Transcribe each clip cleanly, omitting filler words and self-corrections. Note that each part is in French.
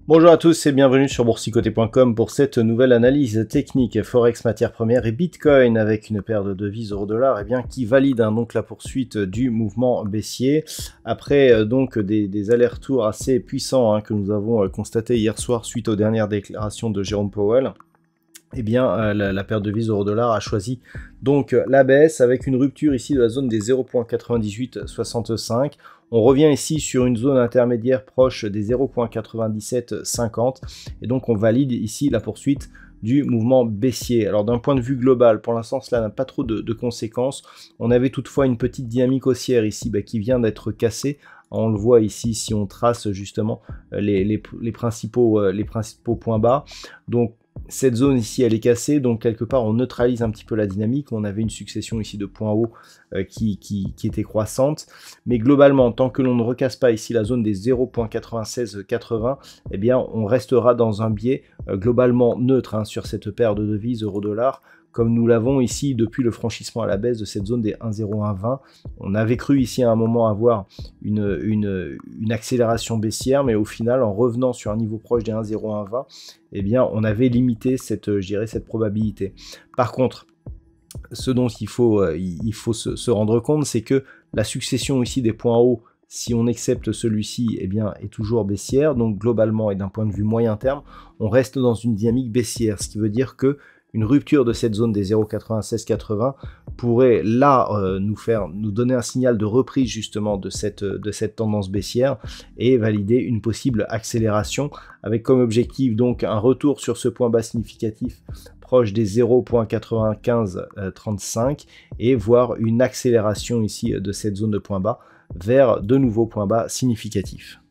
Bonjour à tous et bienvenue sur boursicoté.com pour cette nouvelle analyse technique Forex matières premières et Bitcoin avec une paire de devises euro-dollar qui valide donc la poursuite du mouvement baissier après donc des allers-retours assez puissants que nous avons constaté hier soir suite aux dernières déclarations de Jérôme Powell. La paire de devises euro-dollar a choisi donc la baisse avec une rupture ici de la zone des 0.9865. On revient ici sur une zone intermédiaire proche des 0.9750 et donc on valide ici la poursuite du mouvement baissier. Alors d'un point de vue global, pour l'instant cela n'a pas trop de conséquences. On avait toutefois une petite dynamique haussière ici qui vient d'être cassée. On le voit ici si on trace justement les principaux points bas. Donc cette zone ici elle est cassée, donc quelque part on neutralise un petit peu la dynamique. On avait une succession ici de points hauts qui était croissante, mais globalement tant que l'on ne recasse pas ici la zone des 0.9680, on restera dans un biais globalement neutre sur cette paire de devises euro-dollar, comme nous l'avons ici depuis le franchissement à la baisse de cette zone des 1,0120. On avait cru ici à un moment avoir une accélération baissière, mais au final, en revenant sur un niveau proche des 1,0120, on avait limité cette probabilité. Par contre, ce dont il faut se rendre compte, c'est que la succession ici des points hauts, si on accepte celui-ci, est toujours baissière. Donc globalement et d'un point de vue moyen terme, on reste dans une dynamique baissière, ce qui veut dire que une rupture de cette zone des 0,9680 pourrait là nous donner un signal de reprise justement de cette tendance baissière et valider une possible accélération avec comme objectif donc un retour sur ce point bas significatif proche des 0.9535 et voir une accélération ici de cette zone de point bas vers de nouveaux points bas significatifs.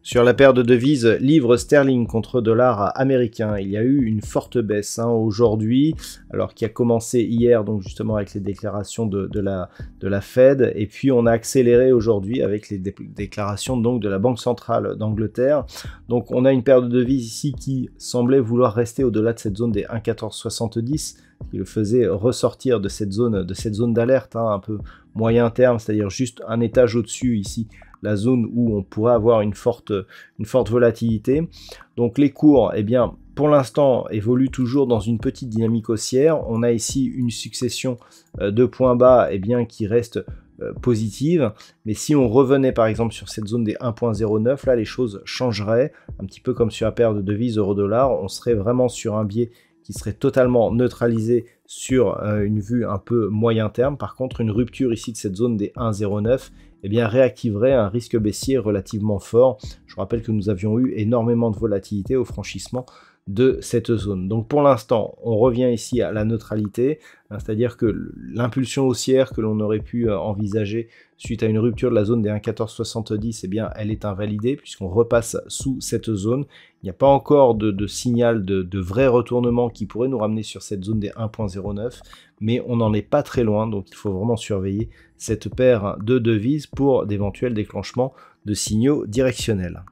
Sur la paire de devises livre sterling contre dollar américain, il y a eu une forte baisse aujourd'hui, alors qui a commencé hier donc justement avec les déclarations de la Fed, et puis on a accéléré aujourd'hui avec les déclarations donc de la Banque centrale d'Angleterre. Donc on a une paire de devises ici qui semblait vouloir rester au-delà de cette zone des 1,1470, qui le faisait ressortir de cette zone d'alerte un peu moyen terme, c'est-à-dire juste un étage au-dessus ici, la zone où on pourrait avoir une forte volatilité. Donc les cours, pour l'instant, évoluent toujours dans une petite dynamique haussière. On a ici une succession de points bas qui reste positive. Mais si on revenait par exemple sur cette zone des 1.09, là les choses changeraient. Un petit peu comme sur la paire de devises euro-dollar, on serait vraiment sur un biais qui serait totalement neutralisé sur une vue un peu moyen terme. Par contre, une rupture ici de cette zone des 1,09 réactiverait un risque baissier relativement fort. Je rappelle que nous avions eu énormément de volatilité au franchissement de cette zone. Donc pour l'instant, on revient ici à la neutralité, c'est-à-dire que l'impulsion haussière que l'on aurait pu envisager suite à une rupture de la zone des 1,1470, elle est invalidée puisqu'on repasse sous cette zone. Il n'y a pas encore de signal de vrai retournement qui pourrait nous ramener sur cette zone des 1.09, mais on n'en est pas très loin, donc il faut vraiment surveiller cette paire de devises pour d'éventuels déclenchements de signaux directionnels.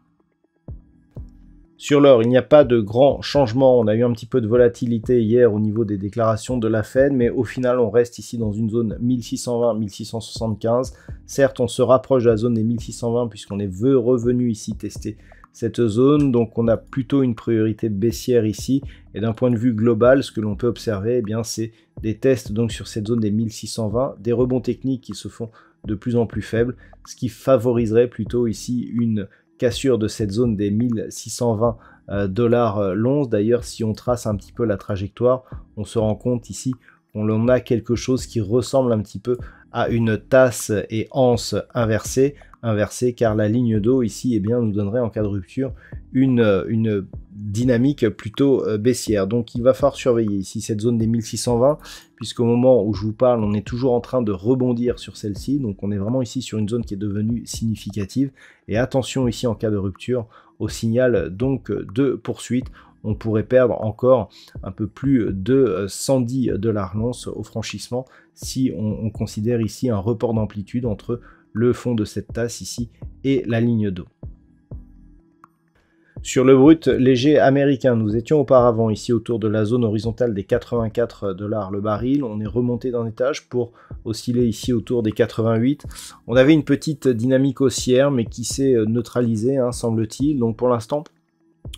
Sur l'or, il n'y a pas de grand changement. On a eu un petit peu de volatilité hier au niveau des déclarations de la Fed, mais au final, on reste ici dans une zone 1620-1675. Certes, on se rapproche de la zone des 1620 puisqu'on est revenu ici tester cette zone. Donc, on a plutôt une priorité baissière ici. Et d'un point de vue global, ce que l'on peut observer, c'est des tests donc sur cette zone des 1620, des rebonds techniques qui se font de plus en plus faibles, ce qui favoriserait plutôt ici une cassure de cette zone des 1620 $ l'once. D'ailleurs, si on trace un petit peu la trajectoire, on se rend compte ici qu'on a quelque chose qui ressemble un petit peu à une tasse et anse inversée, car la ligne d'eau ici nous donnerait en cas de rupture une dynamique plutôt baissière. Donc il va falloir surveiller ici cette zone des 1620, puisqu'au moment où je vous parle, on est toujours en train de rebondir sur celle-ci. Donc on est vraiment ici sur une zone qui est devenue significative. Et attention ici en cas de rupture au signal donc de poursuite. on pourrait perdre encore un peu plus de 110 $ l'once au franchissement si on considère ici un report d'amplitude entre le fond de cette tasse ici et la ligne d'eau. Sur le brut léger américain, nous étions auparavant ici autour de la zone horizontale des 84 $ le baril. On est remonté d'un étage pour osciller ici autour des 88. On avait une petite dynamique haussière, mais qui s'est neutralisée, hein, semble-t-il. Donc pour l'instant,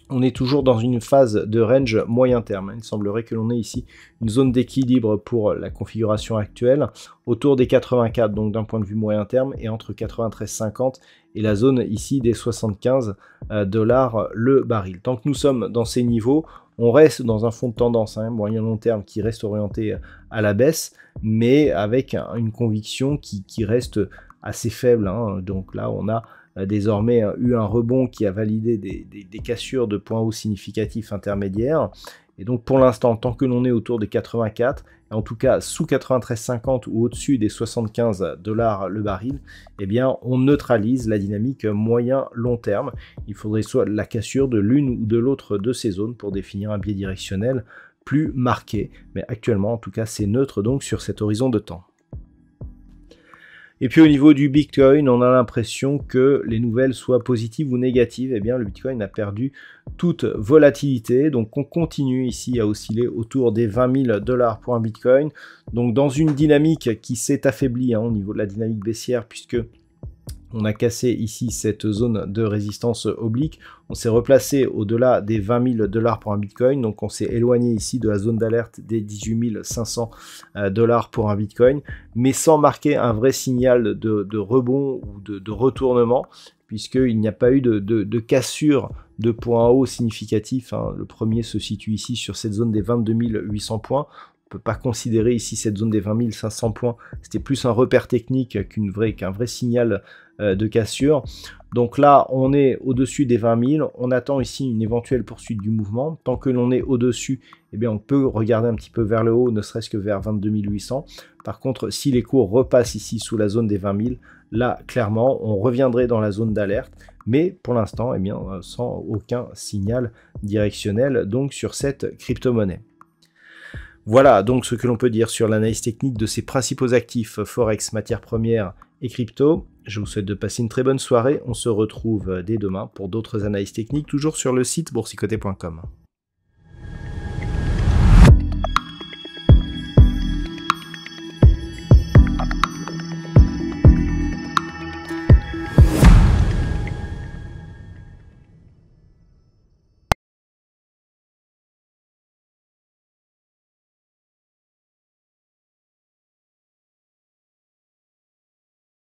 on est toujours dans une phase de range moyen terme. Il semblerait que l'on ait ici une zone d'équilibre pour la configuration actuelle, autour des 84, donc d'un point de vue moyen terme, et entre 93,50 et la zone ici des 75 $ le baril. Tant que nous sommes dans ces niveaux, on reste dans un fond de tendance, hein, moyen long terme, qui reste orienté à la baisse, mais avec une conviction qui reste assez faible, hein. Donc là, on a désormais eu un rebond qui a validé des cassures de points hauts significatifs intermédiaires. Et donc pour l'instant, tant que l'on est autour des 84, et en tout cas sous 93,50 ou au-dessus des 75 $ le baril, eh bien on neutralise la dynamique moyen-long terme. Il faudrait soit la cassure de l'une ou de l'autre de ces zones pour définir un biais directionnel plus marqué. Mais actuellement, en tout cas, c'est neutre donc sur cet horizon de temps. Et puis au niveau du Bitcoin, on a l'impression que les nouvelles soient positives ou négatives. Eh bien, le Bitcoin a perdu toute volatilité. Donc on continue ici à osciller autour des 20 000 $ pour un Bitcoin. Donc dans une dynamique qui s'est affaiblie, hein, au niveau de la dynamique baissière, puisque on a cassé ici cette zone de résistance oblique. On s'est replacé au-delà des 20 000 $ pour un Bitcoin. Donc on s'est éloigné ici de la zone d'alerte des 18 500 $ pour un Bitcoin, mais sans marquer un vrai signal de rebond ou de retournement, puisqu'il n'y a pas eu de cassure de points hauts significatifs, hein. Le premier se situe ici sur cette zone des 22 800 points. On ne peut pas considérer ici cette zone des 20 500 points. C'était plus un repère technique qu'un vrai signal de cassure. Donc là, on est au-dessus des 20 000. On attend ici une éventuelle poursuite du mouvement. Tant que l'on est au-dessus, eh bien, on peut regarder un petit peu vers le haut, ne serait-ce que vers 22 800. Par contre, si les cours repassent ici sous la zone des 20 000, là, clairement, on reviendrait dans la zone d'alerte. Mais pour l'instant, eh bien, sans aucun signal directionnel donc sur cette crypto-monnaie. Voilà donc ce que l'on peut dire sur l'analyse technique de ces principaux actifs Forex, matières premières et crypto. Je vous souhaite de passer une très bonne soirée. On se retrouve dès demain pour d'autres analyses techniques, toujours sur le site boursicoté.com.